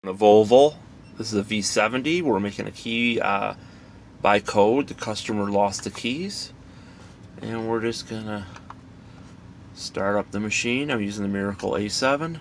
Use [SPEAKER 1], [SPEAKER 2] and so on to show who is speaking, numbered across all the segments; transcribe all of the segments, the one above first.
[SPEAKER 1] A Volvo. This is a V70. We're making a key by code. The customer lost the keys, and we're just gonna start up the machine. I'm using the Miracle A7.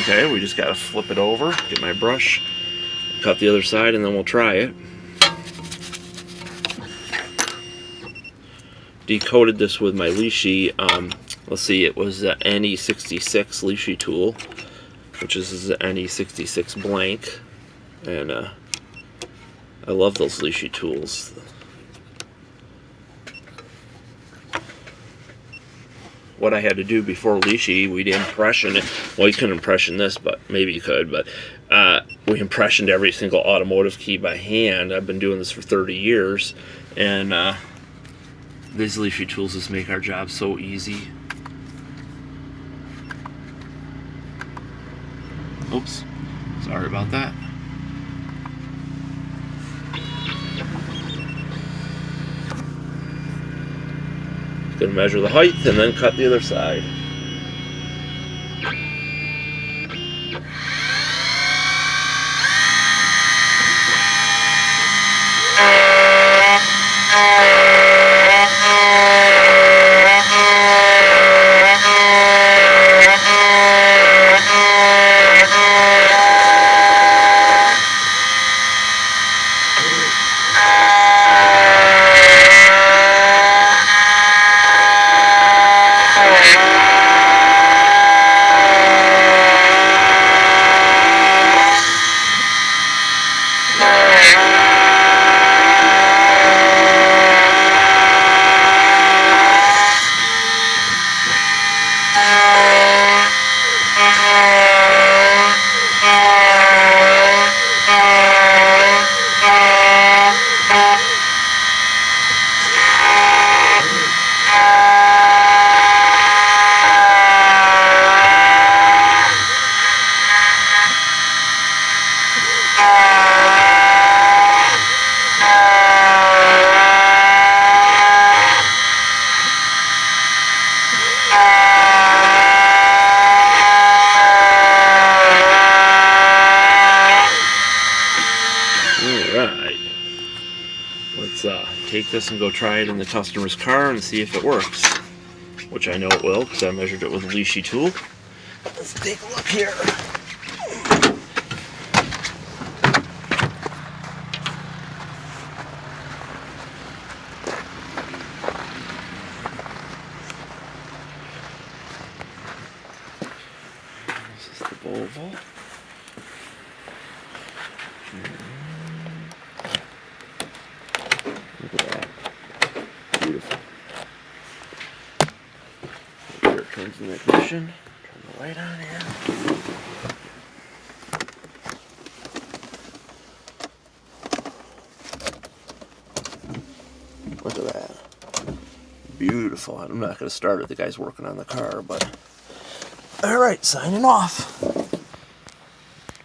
[SPEAKER 1] Okay, we just gotta flip it over, get my brush, cut the other side, and then we'll try it. Decoded this with my Lishi. Let's see, it was the NE66 Lishi tool, which is the NE66 blank, and I love those Lishi tools. What I had to do before Lishi, we'd impression it. Well, you couldn't impression this, but maybe you could. But we impressioned every single automotive key by hand. I've been doing this for 30 years, and these Lishi tools just make our job so easy. Oops, sorry about that. Gonna measure the height and then cut the other side. Alright, let's take this and go try it in the customer's car and see if it works, which I know it will because I measured it with a Lishi tool. Let's take a look here. This is the Volvo. Look at that. Beautiful. Here it turns in the ignition. Turn the light on here. Look at that. Beautiful. I'm not going to start it. The guy's working on the car, but... Alright, signing off.